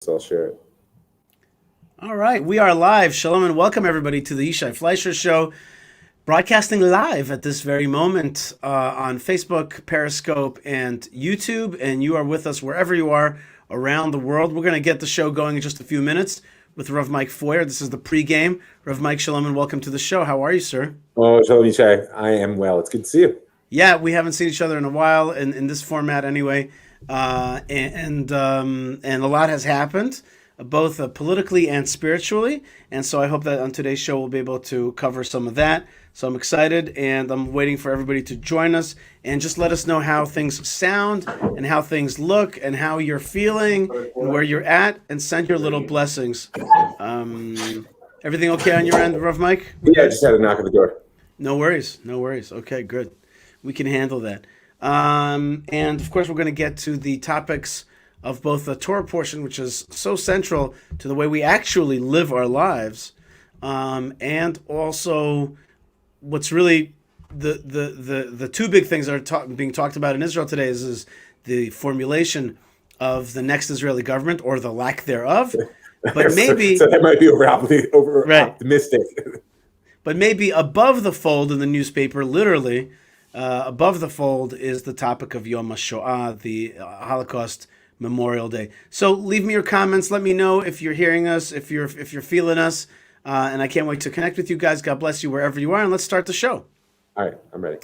So I'll share it. All right, we are live. Shalom and welcome everybody to the Yishai Fleisher show, broadcasting live at this very moment on Facebook, Periscope, and YouTube. And you are with us wherever you are around the world. We're going to get the show going in just a few minutes with Rav Mike Feuer. This is the pregame. Rav Mike, shalom and welcome to the show. How are you, sir? Oh, Rabbi Yishai, I am well. It's good to see you. Yeah, we haven't seen each other in a while in this format anyway, and a lot has happened, both politically and spiritually, and so I hope that on today's show we'll be able to cover some of that. So I'm excited, and I'm waiting for everybody to join us and just let us know how things sound and how things look and how you're feeling and where you're at, and send your little blessings. Everything okay on your end, Rav Mike? Yeah, I just had a knock at the door. No worries, no worries. Okay, good. We can handle that. And of course, we're going to get to the topics of both the Torah portion, which is so central to the way we actually live our lives, and also what's really the two big things that are being talked about in Israel today is the formulation of the next Israeli government or the lack thereof. But maybe so that might be over right. optimistic. But maybe above the fold in the newspaper, literally. Above the fold is the topic of Yom HaShoah, the Holocaust Memorial Day. So leave me your comments. Let me know if you're hearing us, if you're feeling us, and I can't wait to connect with you guys. God bless you wherever you are, and let's start the show. All right, I'm ready.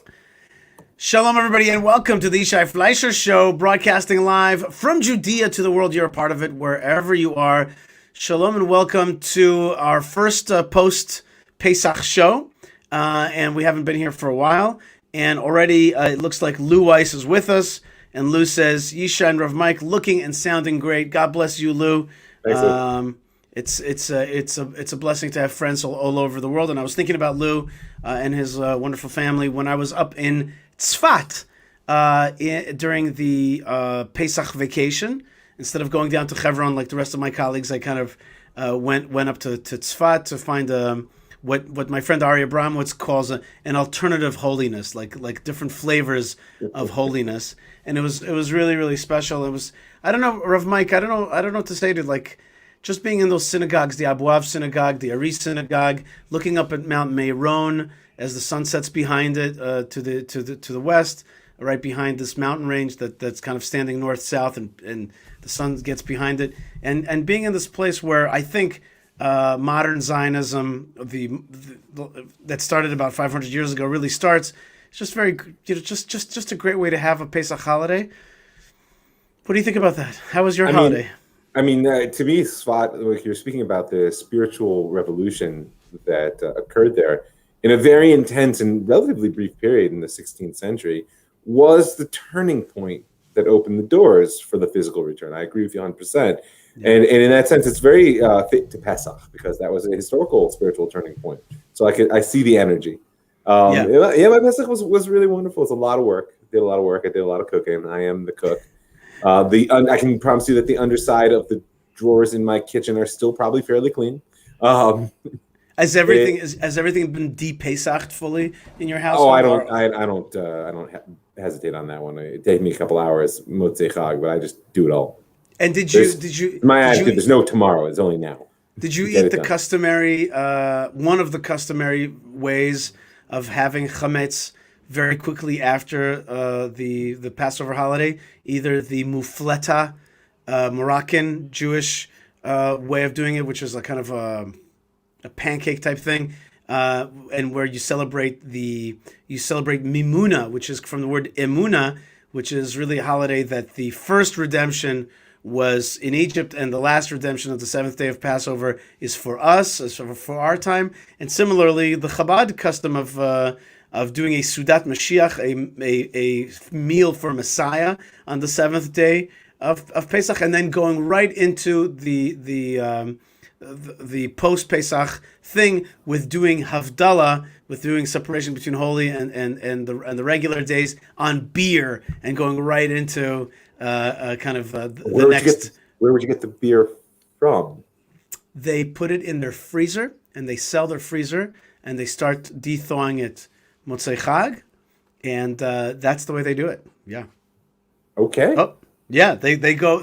Shalom, everybody, and welcome to the Yishai Fleisher show, broadcasting live from Judea to the world. You're a part of it wherever you are. Shalom and welcome to our first post-Pesach show, and we haven't been here for a while. And already it looks like Lou Weiss is with us. And Lou says, Yishai and Rav Mike looking and sounding great. God bless you, Lou. Thanks, It's a blessing to have friends all over the world. And I was thinking about Lou and his wonderful family when I was up in Tzfat during the Pesach vacation. Instead of going down to Hebron like the rest of my colleagues, I kind of went up to Tzfat to find what my friend Ari Abramowitz calls an alternative holiness, like different flavors of holiness, and it was really, really special. It was, I don't know, Rav Mike, I don't know what to say to, like, just being in those synagogues, the Abuav synagogue, the Ari synagogue, looking up at Mount Meron as the sun sets behind it to the west, right behind this mountain range that's kind of standing north south, and the sun gets behind it, and being in this place where I think. Modern Zionism, that started about 500 years ago, really starts. It's just very, just a great way to have a Pesach holiday. What do you think about that? How was your holiday? To me, Svat, like you're speaking about the spiritual revolution that occurred there in a very intense and relatively brief period in the 16th century, was the turning point that opened the doors for the physical return. I agree with you 100%. Yeah. And in that sense, it's very fit to Pesach, because that was a historical spiritual turning point. So I see the energy. My Pesach was really wonderful. It's a lot of work. I did a lot of cooking. I am the cook. I can promise you that the underside of the drawers in my kitchen are still probably fairly clean. Has everything been de-Pesached fully in your house? Oh, I don't hesitate on that one. It takes me a couple hours, Motzei Chag, but I just do it all. And there's no tomorrow. It's only now. Did you eat the customary, one of the customary ways of having chametz very quickly after the Passover holiday? Either the mufleta, Moroccan Jewish way of doing it, which is a kind of a pancake type thing, and where you celebrate Mimuna, which is from the word emuna, which is really a holiday that the first redemption was in Egypt, and the last redemption of the seventh day of Passover is for us, for our time. And similarly, the Chabad custom of doing a Sudat Mashiach, a meal for Messiah on the seventh day of Pesach, and then going right into the post Pesach thing with doing Havdalah, with doing separation between holy and the regular days on beer, and going right into Where would you get the beer from? They put it in their freezer, and they sell their freezer, and they start de-thawing it Motzei Chag, and that's the way they do it. Yeah. Okay. Oh, Yeah, they go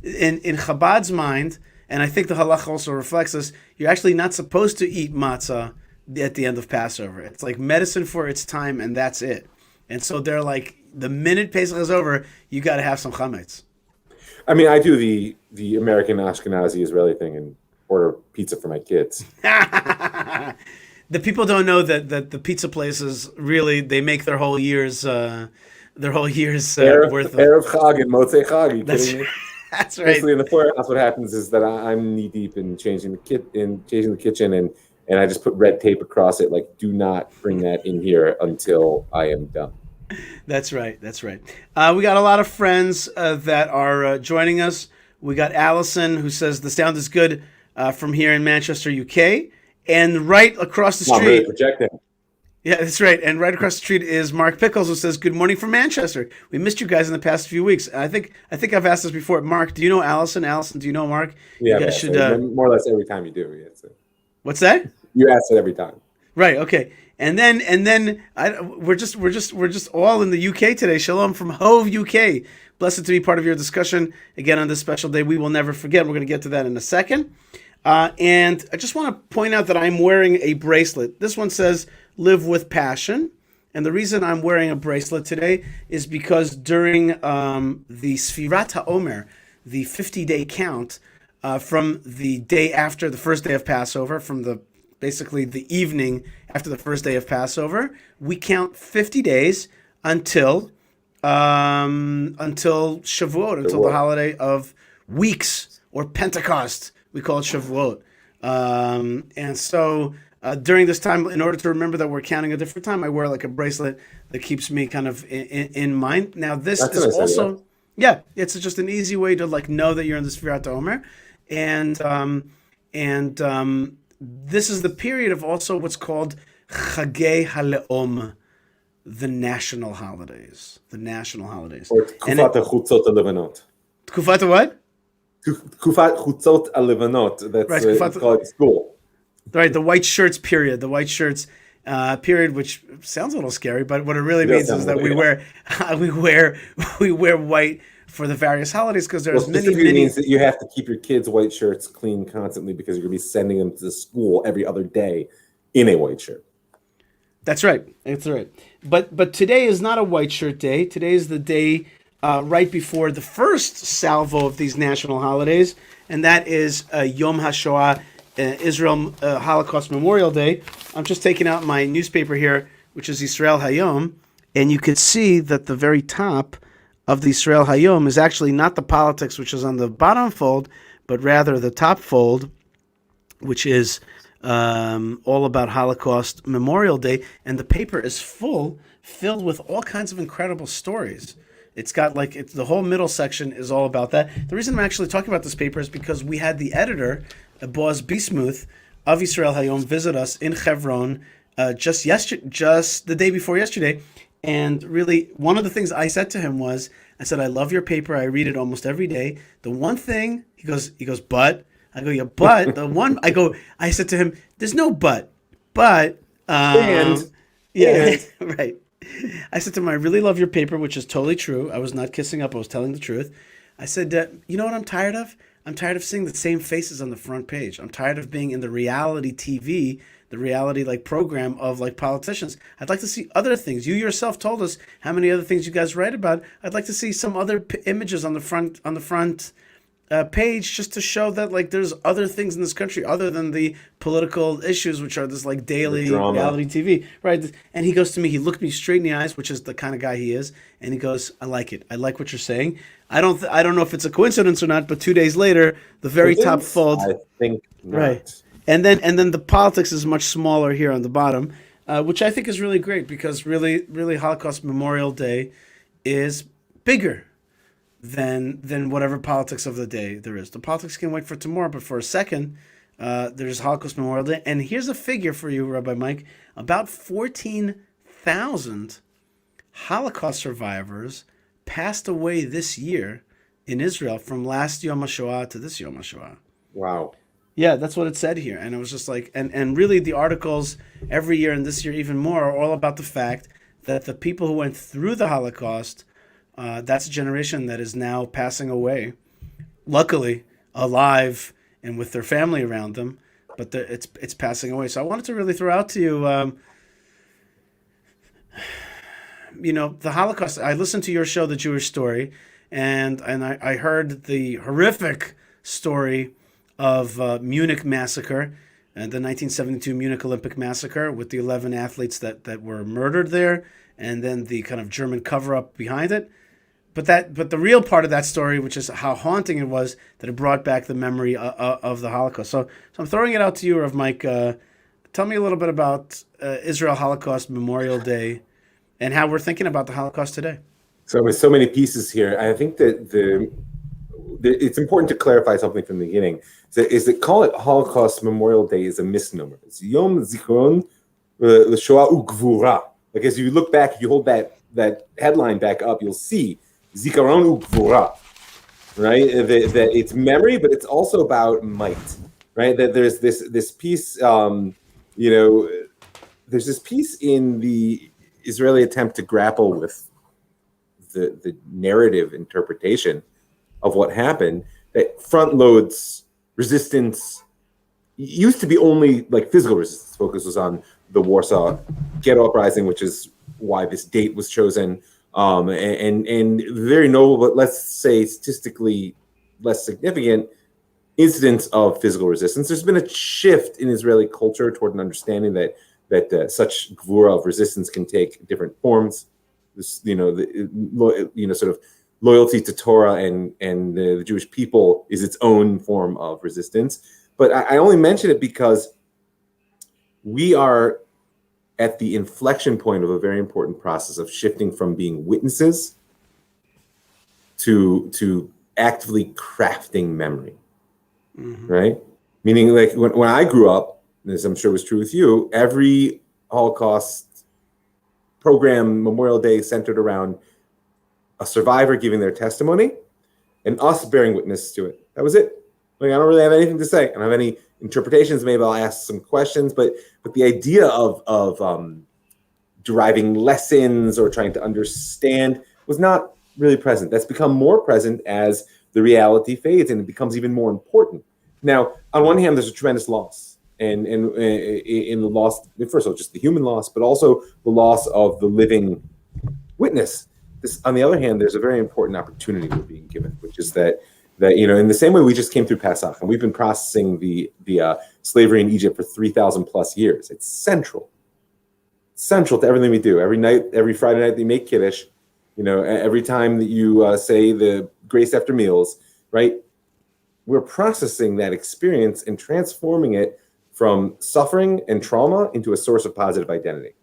in Chabad's mind, and I think the halacha also reflects this. You're actually not supposed to eat matzah at the end of Passover. It's like medicine for its time, and that's it. And so they're like, the minute Pesach is over, you got to have some chametz. I mean, I do the American Ashkenazi Israeli thing and order pizza for my kids. The people don't know that the pizza places really they make their whole year's worth of. Erev Chag and Motzei Chag. Are you kidding me? That's right. Basically, in the Feuer house, what happens is that I'm knee deep in changing the kitchen, and I just put red tape across it, like, do not bring that in here until I am done. That's right. That's right. We got a lot of friends that are joining us. We got Allison, who says the sound is good from here in Manchester, UK, and right across the street. I'm really projecting. Yeah, that's right. And right across the street is Mark Pickles, who says, "Good morning from Manchester. We missed you guys in the past few weeks." And I think I've asked this before. Mark, do you know Allison? Allison, do you know Mark? Yeah, you guys should, more or less every time you do. Yeah, what's that? You ask it every time. Right. Okay. And then we're just all in the UK today. Shalom from Hove, UK. Blessed to be part of your discussion again on this special day. We will never forget. We're going to get to that in a second. And I just want to point out that I'm wearing a bracelet. This one says "Live with Passion," and the reason I'm wearing a bracelet today is because during the Sfirat HaOmer, the 50-day count from the day after the first day of Passover, from basically the evening after the first day of Passover, we count 50 days until Shavuot, until the holiday of weeks, or Pentecost. We call it Shavuot. And so during this time, in order to remember that we're counting a different time, I wear like a bracelet that keeps me kind of in mind. Now, this is also, yeah, it's just an easy way to like know that you're in the Sfirat HaOmer. And this is the period of also what's called Chagei HaLeom, the national holidays. The national holidays. Or Tkufat HaChutzot HaLevanot. Tkufat what? Tkufat Chutzot HaLevanot. That's right, it's called school. Right, the white shirts period. The white shirts period, which sounds a little scary, but what it really means is that we wear white for the various holidays, because there's many means that you have to keep your kids' white shirts clean constantly, because you're going to be sending them to school every other day in a white shirt. That's right. That's right. But today is not a white shirt day. Today is the day right before the first salvo of these national holidays, and that is Yom HaShoah, Israel Holocaust Memorial Day. I'm just taking out my newspaper here, which is Israel Hayom, and you can see that the very top of the Israel Hayom is actually not the politics, which is on the bottom fold, but rather the top fold, which is all about Holocaust Memorial Day. And the paper is filled with all kinds of incredible stories. It's got the whole middle section is all about that. The reason I'm actually talking about this paper is because we had the editor, Boaz Bismuth of Israel Hayom, visit us in Hebron just the day before yesterday. And really, one of the things I said to him was, I said, "I love your paper. I read it almost every day. The one thing," he goes, "But." I go, "Yeah, but I said to him, there's no but, and right." I said to him, "I really love your paper," which is totally true. I was not kissing up. I was telling the truth. I said, "You know what I'm tired of? I'm tired of seeing the same faces on the front page. I'm tired of being in the reality TV, the reality program of politicians. I'd like to see other things. You yourself told us how many other things you guys write about. I'd like to see some other images on the front page, just to show that there's other things in this country other than the political issues, which are this daily reality TV." Right? And he goes to me, he looked me straight in the eyes, which is the kind of guy he is, and he goes, "I like it. I like what you're saying. I don't know if it's a coincidence or not, but 2 days later, the very top fold." I think not. Right. And then the politics is much smaller here on the bottom, which I think is really great, because really Holocaust Memorial Day is bigger than whatever politics of the day there is. The politics can wait for tomorrow, but for a second, there's Holocaust Memorial Day. And here's a figure for you, Rabbi Mike. About 14,000 Holocaust survivors passed away this year in Israel, from last Yom HaShoah to this Yom HaShoah. Wow. Yeah, that's what it said here. And it was just and really the articles every year, and this year even more, are all about the fact that the people who went through the Holocaust That's a generation that is now passing away, luckily alive and with their family around them, but it's passing away. So I wanted to really throw out to you, the Holocaust. I listened to your show, The Jewish Story, and I heard the horrific story of Munich massacre and the 1972 Munich Olympic massacre with the 11 athletes that were murdered there, and then the kind of German cover-up behind it. But the real part of that story, which is how haunting it was, that it brought back the memory of the Holocaust. So I'm throwing it out to you, Rav Mike. Tell me a little bit about Israel Holocaust Memorial Day and how we're thinking about the Holocaust today. So with so many pieces here, I think that it's important to clarify something from the beginning. Is that call it Holocaust Memorial Day is a misnomer. It's Yom Zikaron L'Shoah U'Gvura. Like as you look back, if you hold that headline back up, you'll see Zikaron U'Gvura, right? That it's memory, but it's also about might, right? That there's this piece, there's this piece in the Israeli attempt to grapple with the narrative interpretation of what happened that front loads resistance. It used to be only like physical resistance. Focus was on the Warsaw Ghetto Uprising, which is why this date was chosen, and very noble, but let's say statistically less significant incidents of physical resistance. There's been a shift in Israeli culture toward an understanding that such gvura of resistance can take different forms. This, sort of loyalty to Torah and the Jewish people is its own form of resistance. But I only mention it because we are at the inflection point of a very important process of shifting from being witnesses to actively crafting memory, right? Meaning, like when I grew up, as I'm sure was true with you, every Holocaust program, Memorial Day, centered around a survivor giving their testimony and us bearing witness to it. That was it. Like I don't really have anything to say. I don't have any interpretations. Maybe I'll ask some questions, but the idea of deriving lessons or trying to understand was not really present. That's become more present as the reality fades, and it becomes even more important. Now, on one hand, there's a tremendous loss, and in the loss, first of all, just the human loss, but also the loss of the living witness. This, on the other hand, there's a very important opportunity we're being given, which is that in the same way we just came through Pesach, and we've been processing the slavery in Egypt for 3,000 plus years. It's central to everything we do. Every night, every Friday night, they make Kiddush. Every time that you say the grace after meals, right? We're processing that experience and transforming it from suffering and trauma into a source of positive identity,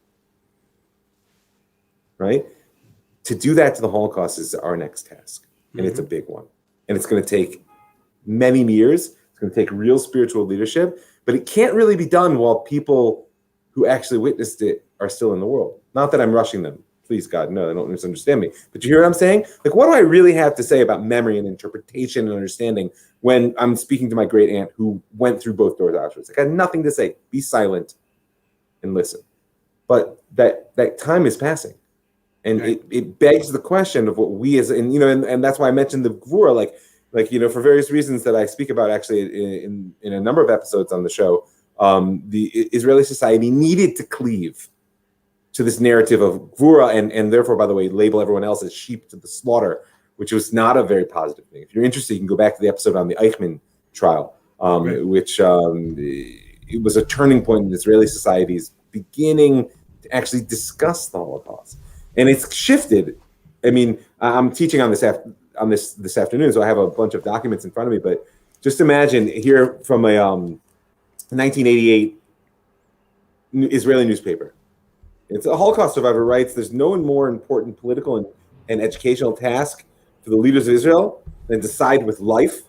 right? To do that to the Holocaust is our next task, and it's a big one. And it's going to take many years. It's going to take real spiritual leadership, but it can't really be done while people who actually witnessed it are still in the world. Not that I'm rushing them. Please, God, no, they don't misunderstand me. But you hear what I'm saying? Like, what do I really have to say about memory and interpretation and understanding when I'm speaking to my great aunt who went through both doors of Auschwitz? I got nothing to say. Be silent and listen. But that time is passing. And right. it begs the question of what we as, and that's why I mentioned the Gvura, for various reasons that I speak about actually in a number of episodes on the show, the Israeli society needed to cleave to this narrative of Gvura and therefore, by the way, label everyone else as sheep to the slaughter, which was not a very positive thing. If you're interested, you can go back to the episode on the Eichmann trial, right. which it was a turning point in Israeli society's beginning to actually discuss the Holocaust. And it's shifted. I mean, I'm teaching on this afternoon, so I have a bunch of documents in front of me. But just imagine here from a 1988 Israeli newspaper. It's a Holocaust survivor writes, "There's no more important political and educational task for the leaders of Israel than decide with life,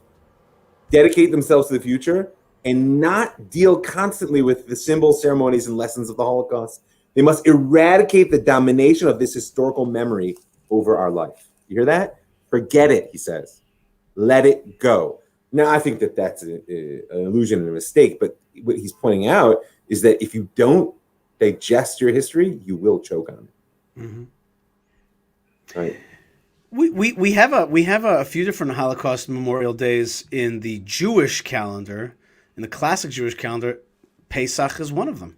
dedicate themselves to the future, and not deal constantly with the symbols, ceremonies, and lessons of the Holocaust. They must eradicate the domination of this historical memory over our life." You hear that? Forget it, he says. Let it go. Now, I think that's an illusion and a mistake, but what he's pointing out is that if you don't digest your history, you will choke on it. Mm-hmm. Right. We have a few different Holocaust memorial days in the Jewish calendar, in the classic Jewish calendar. Pesach is one of them,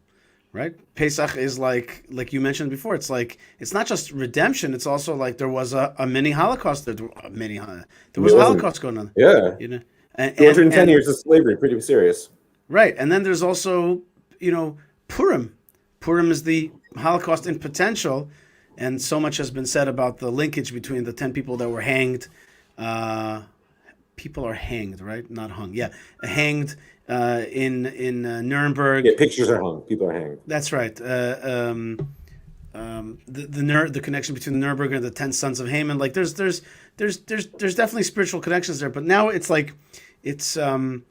right? Pesach is like you mentioned before. It's like it's not just redemption. It's also like there was a mini Holocaust. There was a Realism. Holocaust going on, Yeah. you know, and 210 years of slavery, pretty serious. right. And then there's also Purim. Purim is the Holocaust in potential, and so much has been said about the linkage between the 10 people that were hanged. People are hanged, right? Not hung. Yeah, hanged in Nuremberg. Yeah, pictures are hung. People are hanged. That's right. The connection between the Nuremberg and the 10 sons of Haman. Like there's definitely spiritual connections there. But now it's like the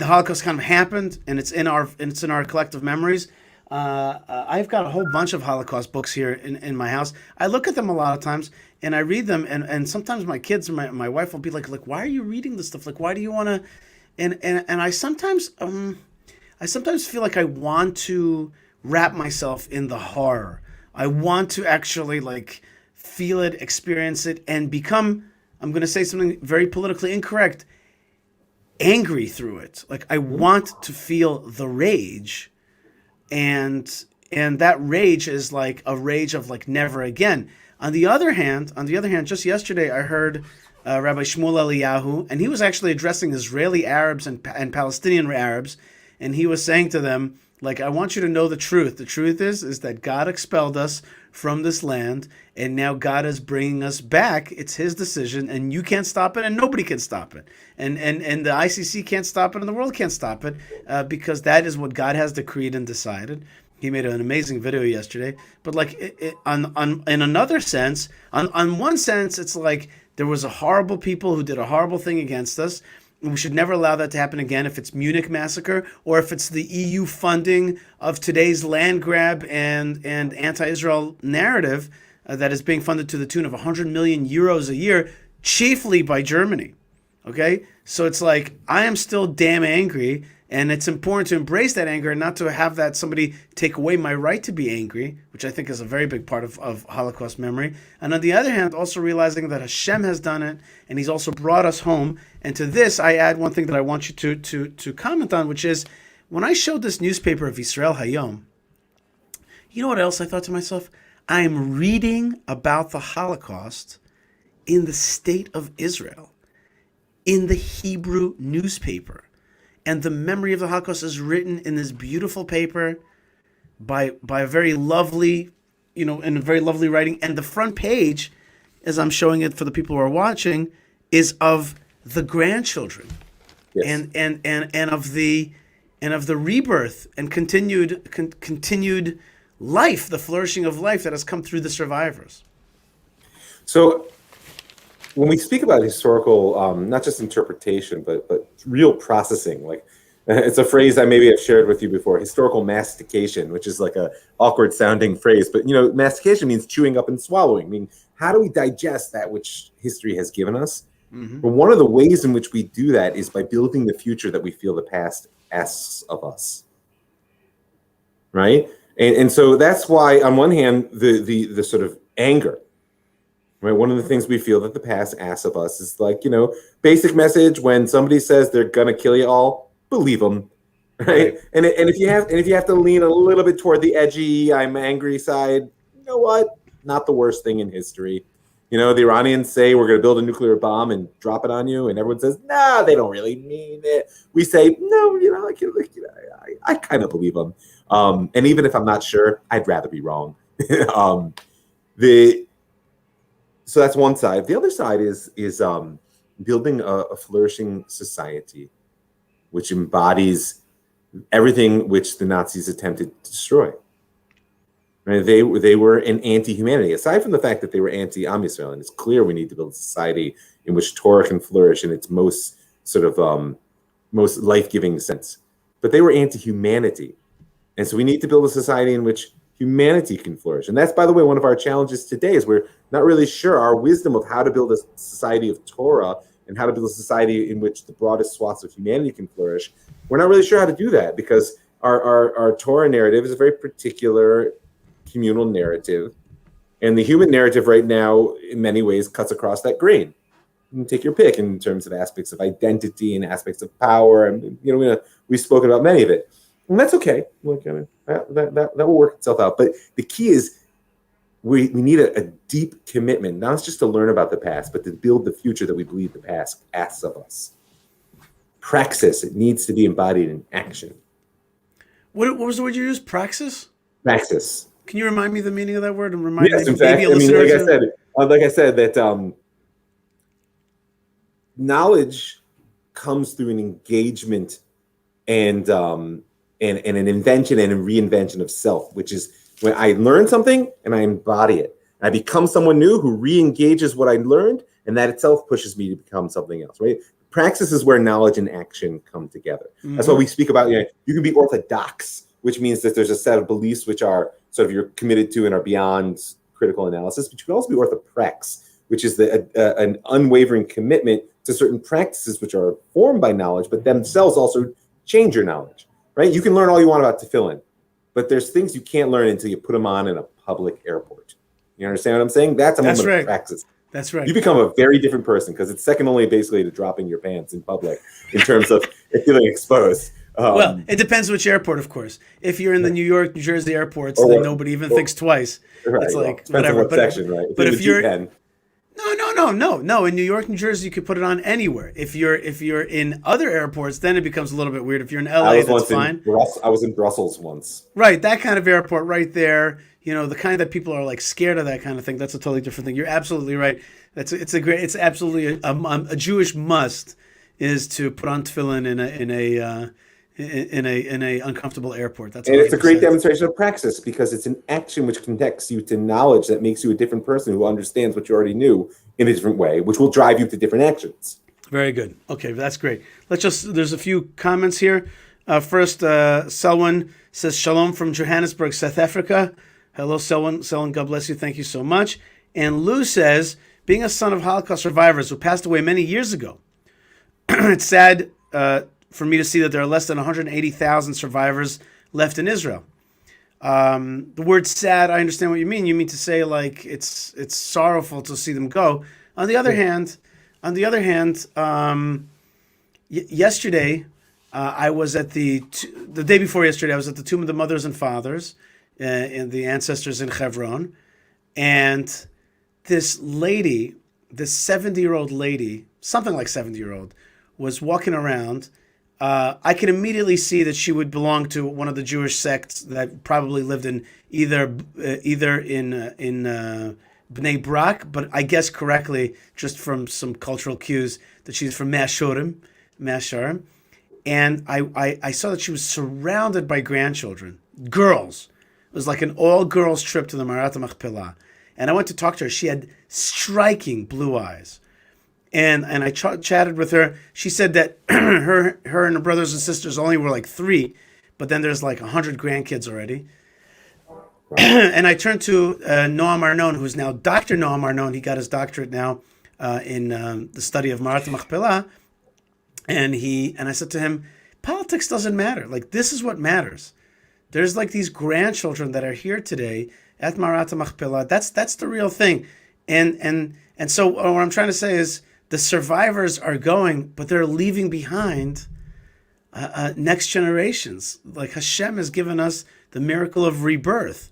Holocaust kind of happened, and it's in our collective memories. I've got a whole bunch of Holocaust books here in my house. I look at them a lot of times, and I read them, and sometimes my kids or my wife will be like, why are you reading this stuff? Like, why do you want to? And I sometimes feel like I want to wrap myself in the horror. I want to actually like feel it, experience it, and become. I'm going to say something very politically incorrect. Angry through it. Like I want to feel the rage, and that rage is like a rage of like never again. On the other hand, just yesterday I heard Rabbi Shmuel Eliyahu, and he was actually addressing Israeli Arabs and Palestinian Arabs, and he was saying to them, like, I want you to know the truth. The truth is that God expelled us from this land, and now God is bringing us back. It's His decision, and you can't stop it, and nobody can stop it, and the ICC can't stop it, and the world can't stop it, because that is what God has decreed and decided. He made an amazing video yesterday, but like in another sense, on one sense, it's like there was a horrible people who did a horrible thing against us. We should never allow that to happen again. If it's Munich massacre or if it's the EU funding of today's land grab and anti-Israel narrative that is being funded to the tune of 100 million euros a year, chiefly by Germany. Okay, so it's like I am still damn angry. And it's important to embrace that anger and not to have that somebody take away my right to be angry, which I think is a very big part of Holocaust memory. And on the other hand, also realizing that Hashem has done it, and He's also brought us home. And to this, I add one thing that I want you to comment on, which is when I showed this newspaper of Israel Hayom, you know what else I thought to myself? I am reading about the Holocaust in the state of Israel, in the Hebrew newspaper. And the memory of the Holocaust is written in this beautiful paper by a very lovely, in a very lovely writing. And the front page, as I'm showing it for the people who are watching, is of the grandchildren, yes. and of the rebirth and continued life, the flourishing of life that has come through the survivors. So when we speak about historical, not just interpretation, but real processing, like it's a phrase I maybe have shared with you before, historical mastication, which is like a awkward sounding phrase, but mastication means chewing up and swallowing. I mean, how do we digest that which history has given us? Mm-hmm. But one of the ways in which we do that is by building the future that we feel the past asks of us, right? And so that's why, on one hand, the sort of anger. Right. One of the things we feel that the past asks of us is like, basic message when somebody says they're gonna kill you all, believe them, right? And if you have to lean a little bit toward the edgy, I'm angry side, you know what? Not the worst thing in history. The Iranians say we're gonna build a nuclear bomb and drop it on you, and everyone says, nah, they don't really mean it. We say, no, I kind of believe them. And even if I'm not sure, I'd rather be wrong. So that's one side. The other side is building a flourishing society, which embodies everything which the Nazis attempted to destroy. Right? They were an anti-humanity. Aside from the fact that they were anti-Am Yisrael, and it's clear we need to build a society in which Torah can flourish in its most sort of most life-giving sense. But they were anti-humanity, and so we need to build a society in which humanity can flourish. And that's, by the way, one of our challenges today is we're not really sure our wisdom of how to build a society of Torah and how to build a society in which the broadest swaths of humanity can flourish. We're not really sure how to do that because our Torah narrative is a very particular communal narrative And the human narrative right now, in many ways, cuts across that grain. You can take your pick in terms of aspects of identity and aspects of power. And, we've spoken about many of it. And that's okay. That will work itself out. But the key is we need a deep commitment, not just to learn about the past, but to build the future that we believe the past asks of us. Praxis, it needs to be embodied in action. What was the word you used? Praxis? Praxis. Can you remind me the meaning of that word and remind Yes, maybe, in fact, maybe a listener? like I said, that knowledge comes through an engagement and an invention and a reinvention of self, which is when I learn something and I embody it. I become someone new who re-engages what I learned, and that itself pushes me to become something else, right? Praxis is where knowledge and action come together. Mm-hmm. That's why we speak about, you can be orthodox, which means that there's a set of beliefs which are sort of you're committed to and are beyond critical analysis, but you can also be orthoprax, which is an unwavering commitment to certain practices which are formed by knowledge, but themselves also change your knowledge, right? You can learn all you want about tefillin, but there's things you can't learn until you put them on in a public airport. You understand what I'm saying? That's a moment of praxis. That's right. You become a very different person because it's second only basically to dropping your pants in public in terms of feeling exposed. Well, it depends which airport, of course. If you're in the New York, New Jersey airports, then nobody even thinks twice. Right, it's like whatever. What section, right? But if you're no, in New York, New Jersey, you could put it on anywhere. If you're in other airports, then it becomes a little bit weird. If you're in LA, that's fine. I was in Brussels once. Right, that kind of airport right there. The kind that people are like scared of that kind of thing. That's a totally different thing. You're absolutely right. It's absolutely a Jewish must is to put on tefillin in a uncomfortable airport. That's 100%. And it's a great demonstration of praxis because it's an action which connects you to knowledge that makes you a different person who understands what you already knew in a different way, which will drive you to different actions. Very good. Okay, that's great. There's a few comments here. First, Selwyn says, Shalom from Johannesburg, South Africa. Hello, Selwyn. Selwyn, God bless you. Thank you so much. And Lou says, being a son of Holocaust survivors who passed away many years ago, it's sad for me to see that there are less than 180,000 survivors left in Israel. The word sad, I understand what you mean. You mean to say like it's sorrowful to see them go. On the other hand, yesterday I was at the day before yesterday I was at the tomb of the mothers and fathers and the ancestors in Hebron, and this lady, this 70-year-old lady, something like 70-year-old, was walking around. I can immediately see that she would belong to one of the Jewish sects that probably lived in either in Bnei Brak, but I guess correctly just from some cultural cues that she's from Mea Shearim. And I saw that she was surrounded by grandchildren, girls. It was like an all-girls trip to the Marat Machpelah. And I went to talk to her. She had striking blue eyes. And I chatted with her. She said that her and her brothers and sisters only were like 3, but then there's like 100 grandkids already. And I turned to Noam Arnon, who's now Dr. Noam Arnon. He got his doctorate now in the study of Marat Machpelah. And I said to him, politics doesn't matter. Like, this is what matters. There's like these grandchildren that are here today at Marat Machpelah. That's the real thing. And so what I'm trying to say is, the survivors are going, but they're leaving behind next generations. Like Hashem has given us the miracle of rebirth.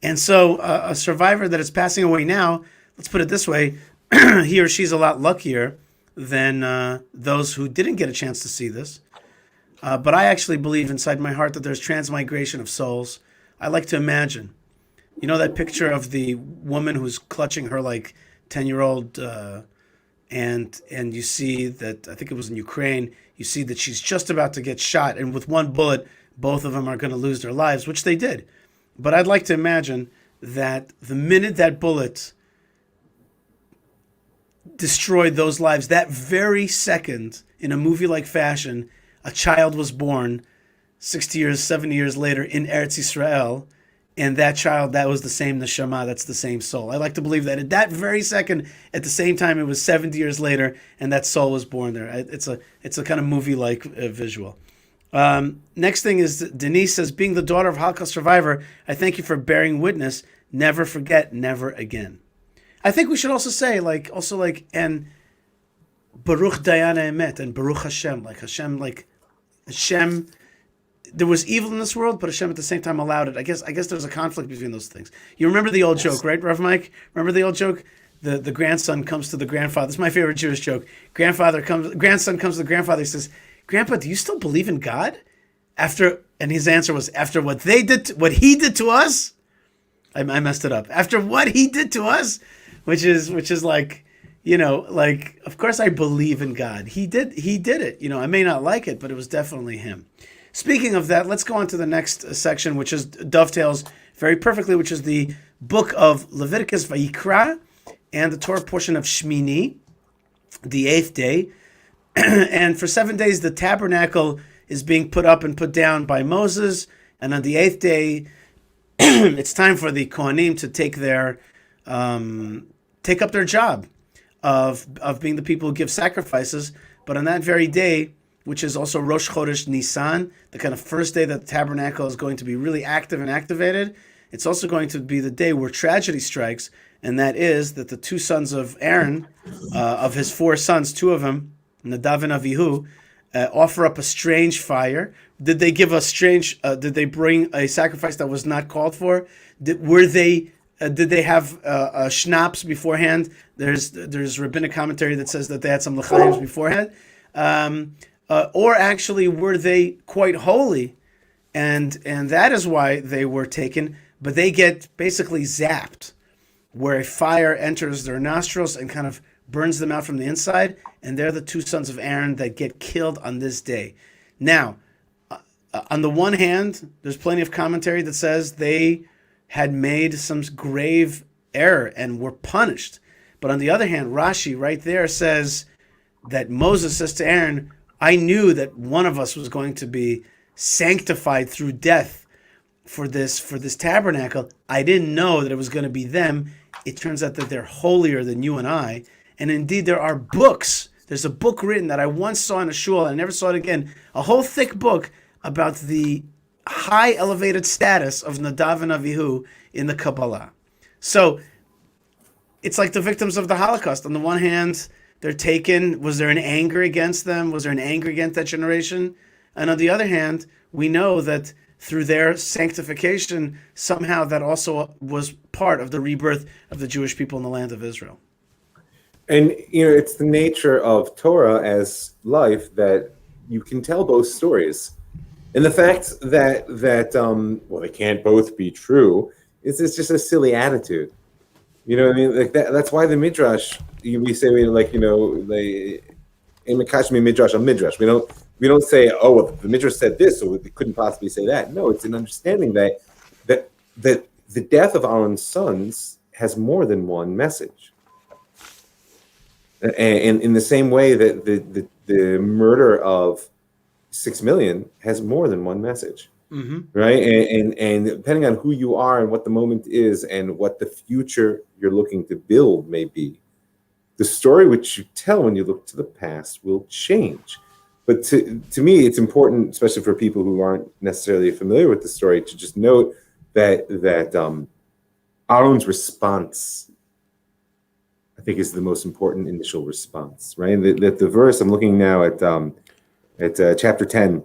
And so a survivor that is passing away now, let's put it this way, he or she's a lot luckier than those who didn't get a chance to see this. But I actually believe inside my heart that there's transmigration of souls. I like to imagine, that picture of the woman who's clutching her like 10-year-old and you see that, I think it was in Ukraine, you see that she's just about to get shot, and with one bullet, both of them are going to lose their lives, which they did. But I'd like to imagine that the minute that bullet destroyed those lives, that very second, in a movie-like fashion, a child was born 60 years, 70 years later in Eretz Yisrael, and that child, that was the same neshama, that's the same soul. I like to believe that at that very second, at the same time, it was 70 years later, and that soul was born there. It's a kind of movie-like visual. Next thing is, Denise says, being the daughter of Holocaust survivor, I thank you for bearing witness never forget, never again. I think we should also say, and Baruch Dayana Emet, and Baruch Hashem, Hashem, there was evil in this world, but Hashem at the same time allowed it. I guess there's a conflict between those things. You remember the old joke, right, Rav Mike? Remember the old joke? The grandson comes to the grandfather. This is my favorite Jewish joke. Grandson comes to the grandfather. He says, "Grandpa, do you still believe in God?" And his answer was, "After what he did to us." I messed it up. After what he did to us, which is like, of course I believe in God. He did it. I may not like it, but it was definitely him. Speaking of that, let's go on to the next section, which is dovetails very perfectly, which is the book of Leviticus Vayikra and the Torah portion of Shmini, the 8th day. And for 7 days, the tabernacle is being put up and put down by Moses. And on the 8th day, it's time for the Kohanim to take up their job of being the people who give sacrifices. But on that very day, which is also Rosh Chodesh Nisan, the kind of first day that the tabernacle is going to be really active and activated, it's also going to be the day where tragedy strikes, and that is that the two sons of Aaron, of his 4 sons, 2 of them, Nadav and Avihu, offer up a strange fire. Did they give did they bring a sacrifice that was not called for? Did they have schnapps beforehand? There's rabbinic commentary that says that they had some l'chaims beforehand. Or actually, were they quite holy? And that is why they were taken, but they get basically zapped, where a fire enters their nostrils and kind of burns them out from the inside, and they're the 2 sons of Aaron that get killed on this day. Now, on the one hand, there's plenty of commentary that says they had made some grave error and were punished. But on the other hand, Rashi right there says that Moses says to Aaron, "I knew that one of us was going to be sanctified through death for this tabernacle. I didn't know that it was going to be them. It turns out that they're holier than you and I." And indeed, there are books. There's a book written that I once saw in a shul, and I never saw it again. A whole thick book about the high elevated status of Nadav and Avihu in the Kabbalah. So it's like the victims of the Holocaust. On the one hand, they're taken. Was there an anger against them? Was there an anger against that generation? And on the other hand, we know that through their sanctification, somehow that also was part of the rebirth of the Jewish people in the land of Israel. And it's the nature of Torah as life that you can tell both stories, and the fact that they can't both be true is it's just a silly attitude. You know what I mean? Like that's why the midrash we say they imikashmi midrash on midrash. We don't say, oh, well, the midrash said this, so it couldn't possibly say that. No, it's an understanding that the death of Aaron's sons has more than one message. And in the same way that the murder of 6 million has more than one message, right? And depending on who you are and what the moment is and what the future you're looking to build may be, the story which you tell when you look to the past will change. But to me, it's important, especially for people who aren't necessarily familiar with the story, to just note that Aaron's response, I think, is the most important initial response, right? And the verse I'm looking now at chapter 10,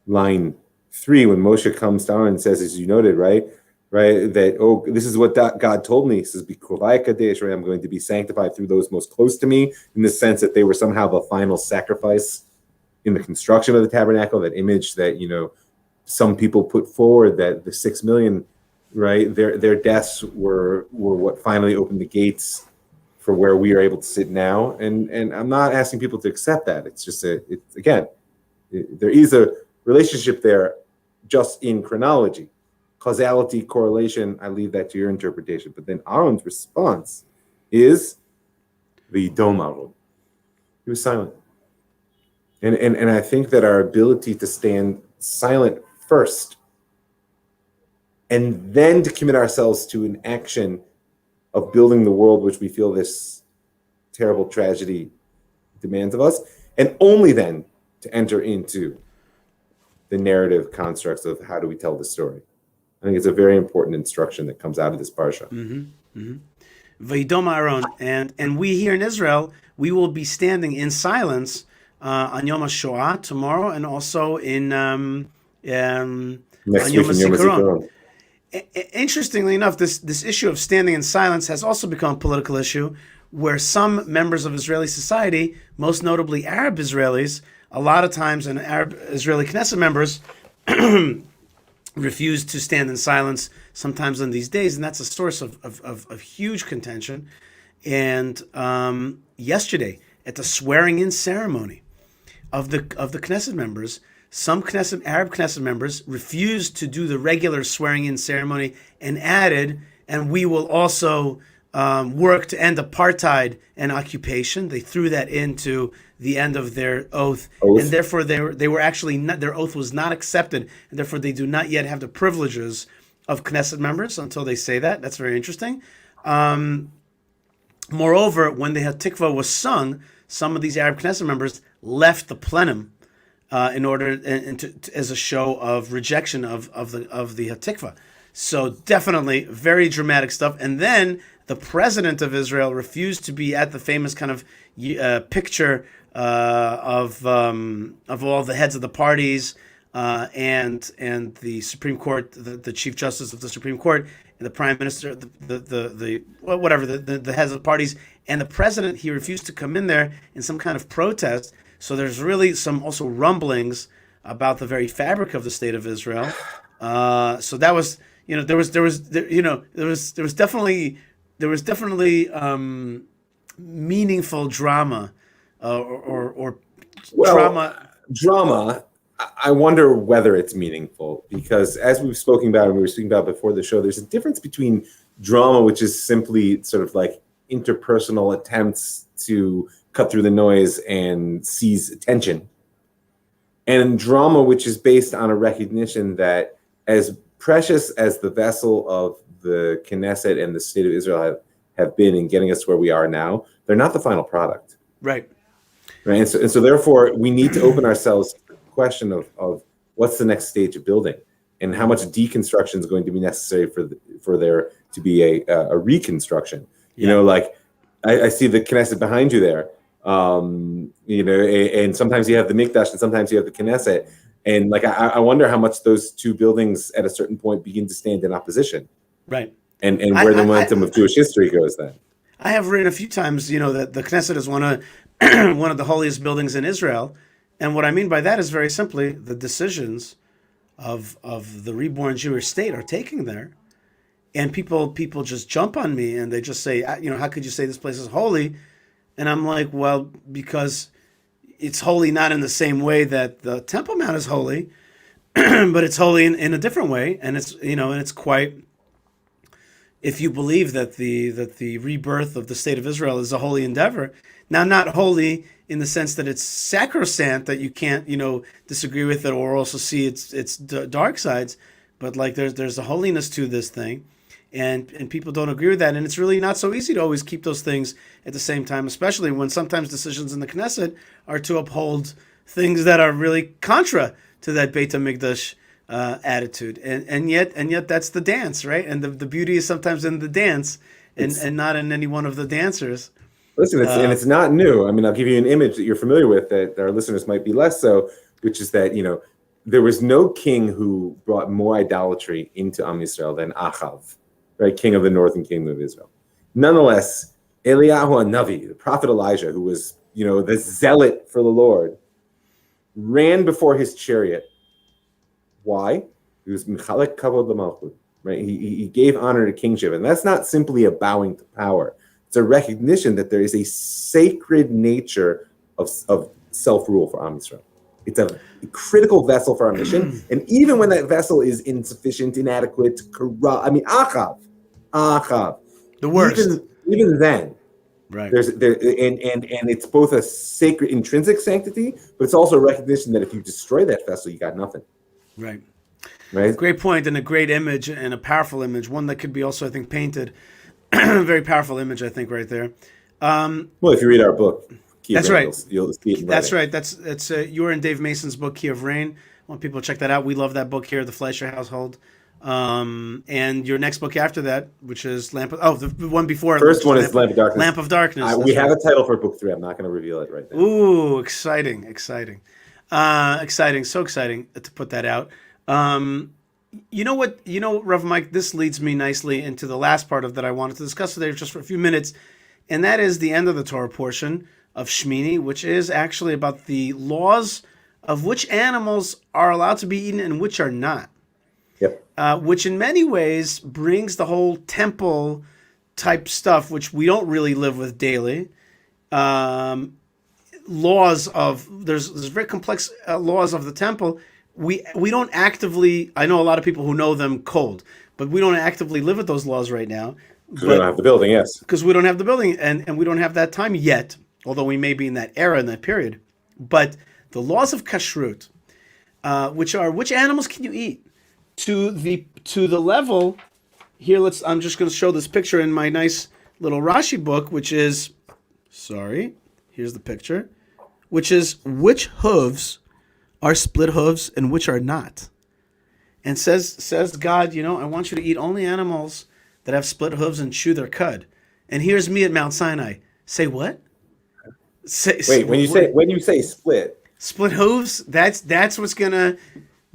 line 3, when Moshe comes down and says, as you noted, right, that, oh, this is what God told me. He says, "B'krovai kadesh," right? I'm going to be sanctified through those most close to me, in the sense that they were somehow the final sacrifice in the construction of the tabernacle. That image that some people put forward, that the 6 million, right, their deaths were what finally opened the gates for where we are able to sit now. And I'm not asking people to accept that. It's just there is a relationship there, just in chronology. Causality, correlation, I leave that to your interpretation. But then Aaron's response is the Aaron. He was silent. And I think that our ability to stand silent first and then to commit ourselves to an action of building the world which we feel this terrible tragedy demands of us, and only then to enter into the narrative constructs of how do we tell the story. I think it's a very important instruction that comes out of this parsha. Vayidom Aaron, and we here in Israel, we will be standing in silence on Yom HaShoah tomorrow, and also in on Next Yom week in Yom HaZikaron. HaZikaron. Interestingly enough, this issue of standing in silence has also become a political issue, where some members of Israeli society, most notably Arab Israelis, a lot of times, and Arab Israeli Knesset members refuse to stand in silence sometimes in these days, and that's a source of huge contention. And yesterday, at the swearing-in ceremony of the Knesset members, some Arab Knesset members refused to do the regular swearing-in ceremony and added, and we will also work to end apartheid and occupation. They threw that into the end of their oath. And therefore they were actually not, their oath was not accepted, and therefore they do not yet have the privileges of Knesset members until they say that. That's very interesting. Moreover, when the Hatikvah was sung, some of these Arab Knesset members left the plenum in order as a show of rejection of the Hatikvah. So definitely very dramatic stuff. And then the president of Israel refused to be at the famous kind of picture of all the heads of the parties and the Supreme Court, the Chief Justice of the Supreme Court, and the Prime Minister, the heads of the parties, and the president. He refused to come in there in some kind of protest. So there's really some also rumblings about the very fabric of the state of Israel. So that was, there was definitely meaningful drama or drama. I wonder whether it's meaningful, because as we've spoken about and we were speaking about before the show, there's a difference between drama, which is simply sort of like interpersonal attempts to cut through the noise and seize attention, and drama, which is based on a recognition that as precious as the vessel of the Knesset and the state of Israel have been in getting us where we are now, they're not the final product. Right. And so therefore, we need to open ourselves to the question of what's the next stage of building, and how much deconstruction is going to be necessary for there to be a reconstruction. Like I see the Knesset behind you there. And sometimes you have the Mikdash and sometimes you have the Knesset. And like, I wonder how much those two buildings at a certain point begin to stand in opposition. Right. And where the momentum of Jewish history goes then. I have written a few times, that the Knesset is one of the holiest buildings in Israel. And what I mean by that is very simply the decisions of the reborn Jewish state are taken there. And people just jump on me and they just say, how could you say this place is holy? And I'm like, well, because it's holy not in the same way that the Temple Mount is holy, but it's holy in a different way. And it's, and it's quite, if you believe that the rebirth of the state of Israel is a holy endeavor, now not holy in the sense that it's sacrosanct, that you can't, disagree with it or also see its dark sides, but like there's a holiness to this thing. And people don't agree with that. And it's really not so easy to always keep those things at the same time, especially when sometimes decisions in the Knesset are to uphold things that are really contra to that Beit HaMikdash attitude. And yet that's the dance, right? And the beauty is sometimes in the dance and not in any one of the dancers. Listen, it's not new. I mean, I'll give you an image that you're familiar with that our listeners might be less so, which is that, there was no king who brought more idolatry into Am Yisrael than Achav, right, king of the northern kingdom of Israel. Nonetheless, Eliyahu HaNavi, the prophet Elijah, who was, the zealot for the Lord, ran before his chariot. Why? He was Mechalek Kavod L'Malchut, right? He gave honor to kingship, and that's not simply a bowing to power. It's a recognition that there is a sacred nature of self-rule for Am Yisrael. It's a critical vessel for our mission, and even when that vessel is insufficient, inadequate, corrupt, Achav, the worst. Even then, right? And it's both a sacred intrinsic sanctity, but it's also a recognition that if you destroy that vessel, you got nothing. Right. Right. Great point, and a great image, and a powerful image. One that could be also, I think, painted. Very powerful image, I think, right there. Well, if you read our book, Key that's of Rain, right. You'll see it. That's right. That's your and Dave Mason's book, Key of Rain. I want people to check that out. We love that book here, the Fleisher household. And your next book after that, which is the one before it, First one is Lamp of Darkness. Lamp of Darkness. We have a title for book 3. I'm not going to reveal it right now. Ooh, exciting. Exciting, so exciting to put that out. You know what, Rav Mike, this leads me nicely into the last part of that I wanted to discuss today just for a few minutes, and that is the end of the Torah portion of Shmini, which is actually about the laws of which animals are allowed to be eaten and which are not. Yep. Which in many ways brings the whole temple type stuff, which we don't really live with daily. Laws of there's very complex laws of the temple. We don't actively. I know a lot of people who know them cold, but we don't actively live with those laws right now. Because we don't have the building, yes. Because we don't have the building, and we don't have that time yet. Although we may be in that era, in that period. But the laws of kashrut, which are which animals can you eat, to the level here. I'm just going to show this picture in my nice little Rashi book, which is here's the picture, which is which hooves are split hooves and which are not. And says God, I want you to eat only animals that have split hooves and chew their cud. And here's me at Mount Sinai. Say what? Wait, when you say split hooves, that's what's gonna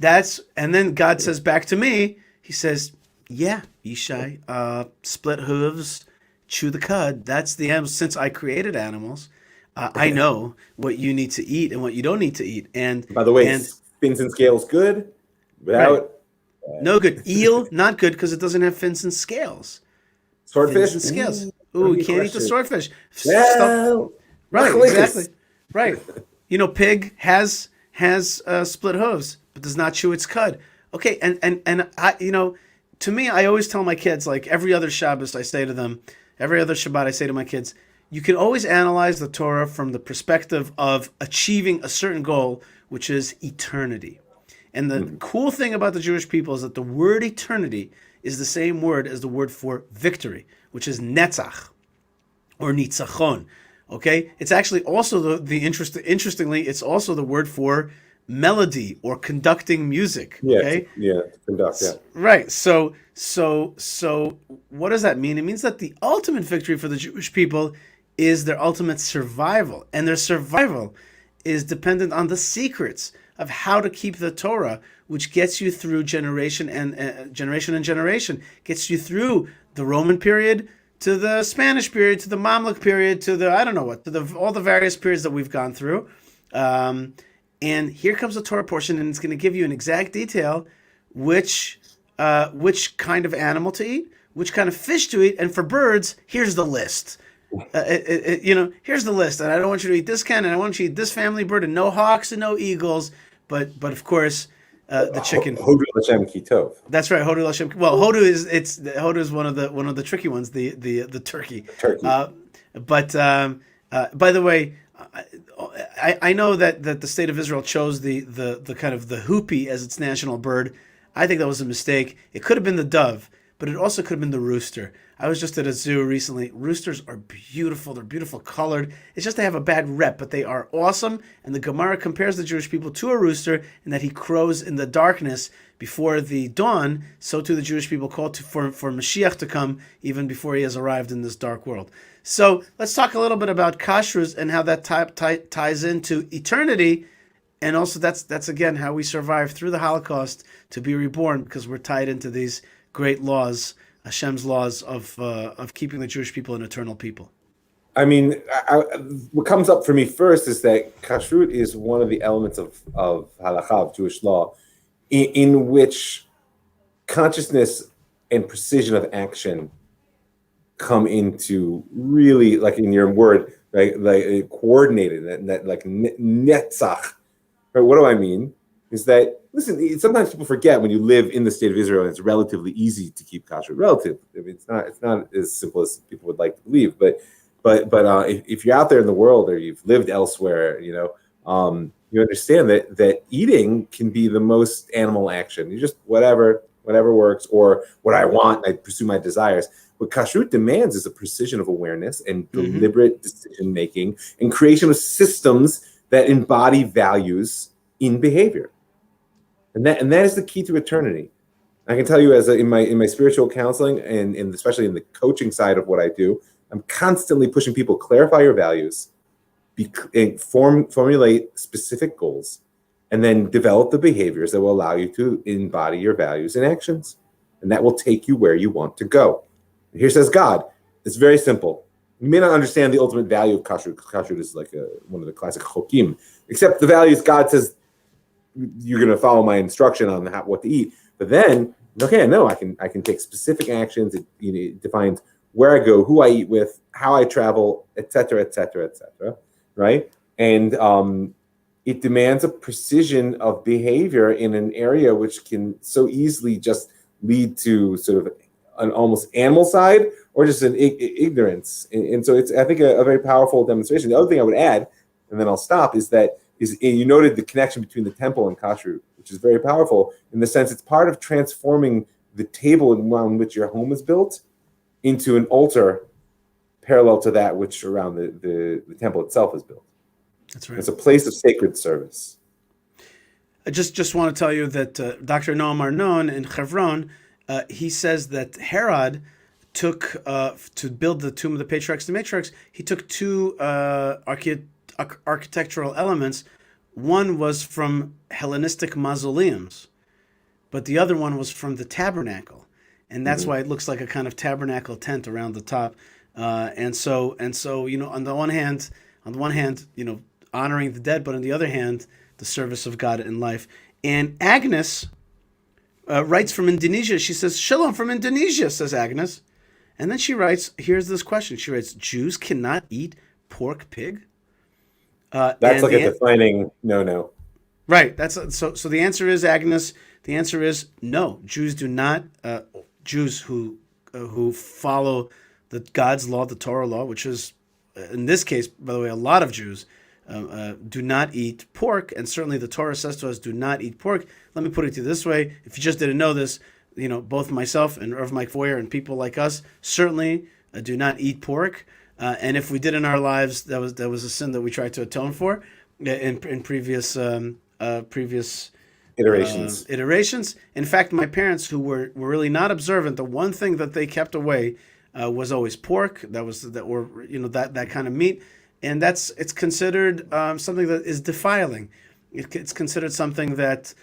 and then God says back to me, he says, yeah, Yishai, split hooves, chew the cud. That's the animals. Since I created animals, I know what you need to eat and what you don't need to eat. And by the way, fins and scales good? Without no good. Eel, not good because it doesn't have fins and scales. Swordfish? Fins and scales. Ooh, you can't eat the swordfish. Well, right, exactly. Right. Pig has split hooves, but does not chew its cud. Okay, and I, to me, I always tell my kids, like every other Shabbos, every other Shabbat, I say to my kids, you can always analyze the Torah from the perspective of achieving a certain goal, which is eternity. And the cool thing about the Jewish people is that the word eternity is the same word as the word for victory, which is netzach or nitzachon. Okay, it's actually also interestingly, it's also the word for melody or conducting music. Okay, conduct. Yeah, right. So what does that mean? It means that the ultimate victory for the Jewish people is their ultimate survival, and their survival is dependent on the secrets of how to keep the Torah, which gets you through generation and generation, gets you through the Roman period to the Spanish period, to the Mamluk period, to the all the various periods that we've gone through. And here comes the Torah portion, and it's going to give you in exact detail which kind of animal to eat, which kind of fish to eat, and for birds, here's the list. Here's the list, and I don't want you to eat this kind, and I want you to eat this family bird, and no hawks and no eagles, but of course, the chicken. Hodu Lashem Kitov. That's right, Hodu Lashem. Well, Hodu is one of the tricky ones, the turkey. Turkey. But by the way, I know that the state of Israel chose the kind of the hoopie as its national bird. I think that was a mistake. It could have been the dove, but it also could have been the rooster. I was just at a zoo recently. Roosters are beautiful. They're beautiful colored. It's just they have a bad rep, but they are awesome. And the Gemara compares the Jewish people to a rooster in that he crows in the darkness before the dawn. So too the Jewish people call for Mashiach to come even before he has arrived in this dark world. So let's talk a little bit about kashrut and how that ties into eternity. And also that's again how we survive through the Holocaust to be reborn, because we're tied into these great laws, Hashem's laws of keeping the Jewish people an eternal people. I mean, what comes up for me first is that kashrut is one of the elements of halakha, of Jewish law, in which consciousness and precision of action come into really, like in your word, right, like coordinated, that like netzach. Right? What do I mean? Is that, listen, sometimes people forget when you live in the state of Israel, and it's relatively easy to keep kashrut. Relative, I mean, it's not as simple as people would like to believe. But if you're out there in the world or you've lived elsewhere, you understand that eating can be the most animal action. You just whatever works, or what I want, I pursue my desires. What kashrut demands is a precision of awareness and deliberate decision making and creation of systems that embody values in behavior. And that is the key to eternity. I can tell you, in my spiritual counseling and especially in the coaching side of what I do, I'm constantly pushing people clarify your values, formulate specific goals, and then develop the behaviors that will allow you to embody your values in actions, and that will take you where you want to go. And here says God. It's very simple. You may not understand the ultimate value of kashrut. Kashrut is like one of the classic chokim, except the values God says you're going to follow my instruction on what to eat. But then, okay, no, I can take specific actions. It defines where I go, who I eat with, how I travel, etc., etc., etc. Right? And it demands a precision of behavior in an area which can so easily just lead to sort of an almost animal side or just an ignorance. And so it's, I think, a very powerful demonstration. The other thing I would add, and then I'll stop, is you noted the connection between the temple and kashrut, which is very powerful in the sense it's part of transforming the table around which your home is built into an altar parallel to that which around the temple itself is built. That's right. It's a place of sacred service. I just want to tell you that Dr. Noam Arnon in Hebron, he says that Herod took, to build the tomb of the patriarchs and matriarchs, he took two architectural elements. One was from Hellenistic mausoleums, but the other one was from the tabernacle. And that's why it looks like a kind of tabernacle tent around the top. And so, on the one hand, honoring the dead, but on the other hand, the service of God in life. And Agnes writes from Indonesia. She says, "Shalom from Indonesia," says Agnes. And then she writes, here's this question. She writes, "Jews cannot eat pork pig?" That's like a defining no. Right. So the answer is, Agnes, the answer is no. Jews do not, Jews who follow God's law, the Torah law, which is, in this case, by the way, a lot of Jews do not eat pork, and certainly the Torah says to us, do not eat pork. Let me put it to you this way. If you just didn't know this, both myself and Rav Mike Feuer and people like us certainly do not eat pork. And if we did in our lives, that was a sin that we tried to atone for in previous iterations. In fact, my parents, who were really not observant, the one thing that they kept away was always pork. That kind of meat, and it's considered something that is defiling. It's considered something that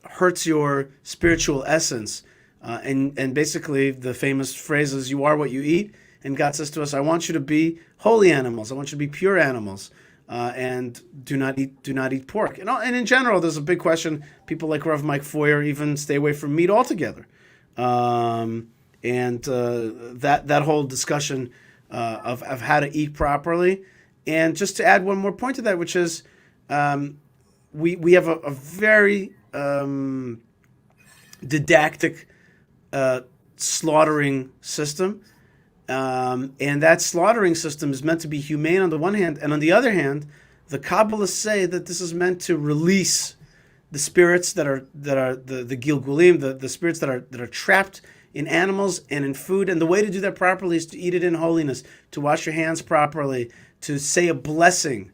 hurts your spiritual essence. And basically, the famous phrase is, "You are what you eat." And God says to us, "I want you to be holy animals. I want you to be pure animals, and do not eat pork." And in general, there's a big question. People like Rav Mike Feuer even stay away from meat altogether. That whole discussion of how to eat properly. And just to add one more point to that, which is we have a very didactic slaughtering system. And that slaughtering system is meant to be humane on the one hand, and on the other hand, the Kabbalists say that this is meant to release the spirits that are the Gilgulim, the spirits that are trapped in animals and in food. And the way to do that properly is to eat it in holiness, to wash your hands properly, to say a blessing,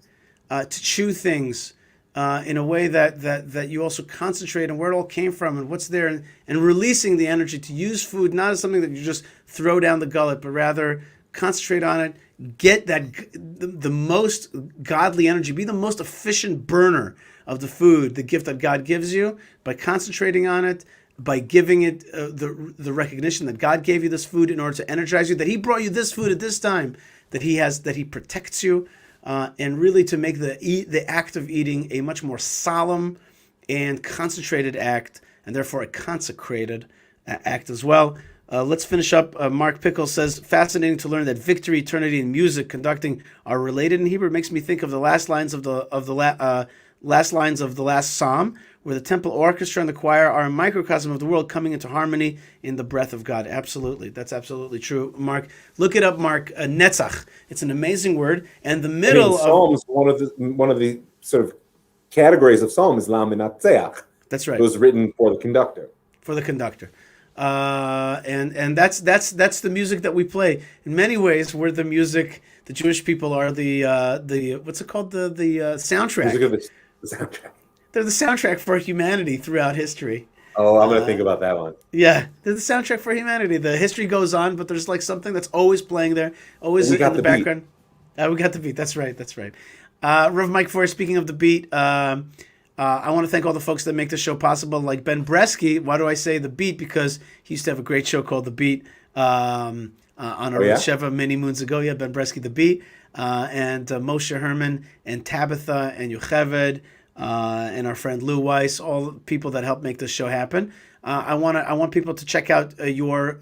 to chew things in a way that you also concentrate on where it all came from and what's there, and releasing the energy to use food not as something that you just throw down the gullet, but rather concentrate on it, get the most godly energy, be the most efficient burner of the food, the gift that God gives you, by concentrating on it, by giving it the recognition that God gave you this food in order to energize you, that He brought you this food at this time, that He protects you. And really to make the act of eating a much more solemn and concentrated act, and therefore a consecrated act as well. Let's finish up. Mark Pickle says, "Fascinating to learn that victory, eternity, and music conducting are related in Hebrew. It makes me think of the last lines of the last psalm, where the temple orchestra and the choir are a microcosm of the world coming into harmony in the breath of God." Absolutely. That's absolutely true, Mark. Look it up, Mark. Netzach. It's an amazing word. And the middle of Psalms, one of the sort of categories of Psalm is La Menatzeach. That's right. It was written for the conductor. And that's the music that we play. In many ways, we're the music. The Jewish people are the what's it called? The soundtrack. Music of the soundtrack. They're the soundtrack for humanity throughout history. Oh, I'm gonna think about that one. Yeah, the soundtrack for humanity. The history goes on, but there's like something that's always playing there, always We in got the the beat. background. We got the beat. That's right. That's right. Rav Mike Feuer, speaking of the beat, I want to thank all the folks that make the show possible, like Ben Bresky. Why do I say the beat? Because he used to have a great show called The Beat on yeah? Sheva many moons ago. Yeah, Ben Bresky, The Beat, and Moshe Herman and Tabitha and Yocheved and our friend Lou Weiss, all people that help make this show happen. I want people to check out your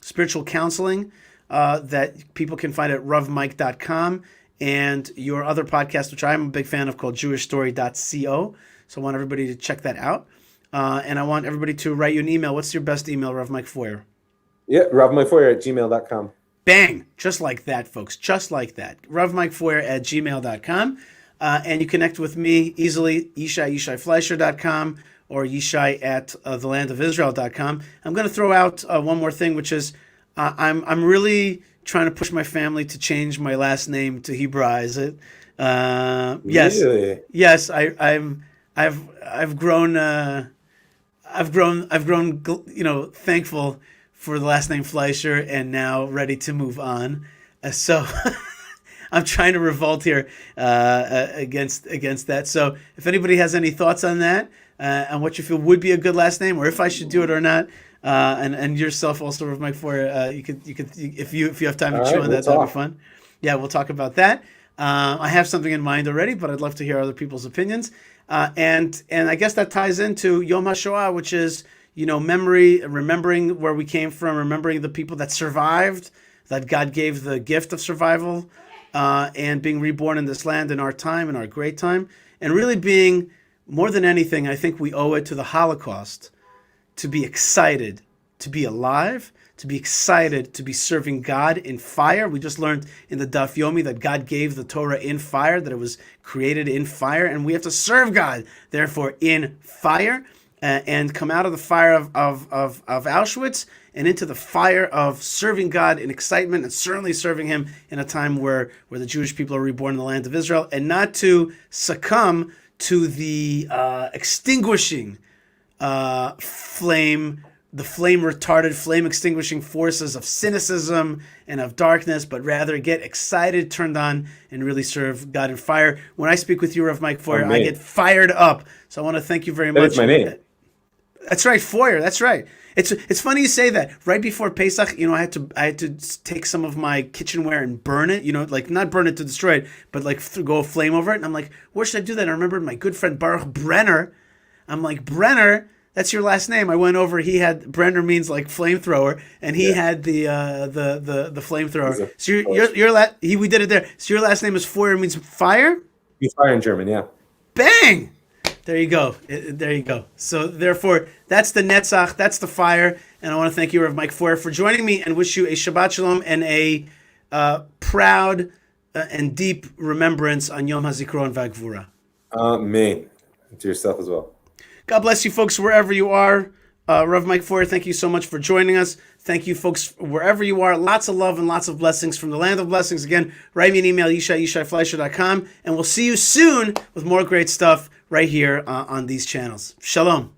spiritual counseling that people can find at ravmike.com, and your other podcast, which I'm a big fan of, called jewishstory.co. So I want everybody to check that out. And I want everybody to write you an email. What's your best email, Rav Mike Feuer? Yeah, ravmikefeuer@gmail.com. Bang! Just like that, folks. Just like that. ravmikefeuer@gmail.com. And you connect with me easily, yishai@yishaifleisher.com or yishai@thelandofisrael.com. I'm going to throw out one more thing, which is I'm really trying to push my family to change my last name to Hebraize it. Yes, Really? yes, I've grown thankful for the last name Fleisher, and now ready to move on. So I'm trying to revolt here against that. So if anybody has any thoughts on that, and what you feel would be a good last name, or if I should do it or not, and yourself also, Rav Mike Feuer, you could if you have time to chew on that, that'd be fun. Yeah, we'll talk about that. I have something in mind already, but I'd love to hear other people's opinions. And I guess that ties into Yom HaShoah, which is, memory, remembering where we came from, remembering the people that survived, that God gave the gift of survival, and being reborn in this land in our time, in our great time, and really being, more than anything, I think we owe it to the Holocaust to be excited to be alive, to be excited to be serving God in fire. We just learned in the Daf Yomi that God gave the Torah in fire, that it was created in fire, and we have to serve God, therefore, in fire, and come out of the fire of Auschwitz and into the fire of serving God in excitement, and certainly serving Him in a time where the Jewish people are reborn in the land of Israel, and not to succumb to the extinguishing flame retarded, flame extinguishing forces of cynicism and of darkness, but rather get excited, turned on, and really serve God in fire. When I speak with you, Rav Mike Feuer, I get fired up. So I want to thank you very much. That's my name. That's right, Feuer. That's right. It's funny you say that. Right before Pesach, I had to take some of my kitchenware and burn it. Like not burn it to destroy it, but like go a flame over it. And I'm like, where should I do that? And I remembered my good friend Baruch Brenner. I'm like, Brenner, that's your last name. I went over. He had, Brenner means like flamethrower, and he had the flamethrower. So we did it there. So your last name is Feuer, means fire. He's fire in German, yeah. Bang! There you go. There you go. So therefore, that's the Netzach, that's the fire, and I want to thank you, Rav Mike Feuer, for joining me, and wish you a Shabbat Shalom and a proud and deep remembrance on Yom HaZikaron V'Hagvura. Amen. To yourself as well. God bless you, folks, wherever you are. Rav Mike Feuer, thank you so much for joining us. Thank you, folks, wherever you are. Lots of love and lots of blessings from the land of blessings. Again, write me an email, yishai@yishaifleisher.com, and we'll see you soon with more great stuff right here on these channels. Shalom.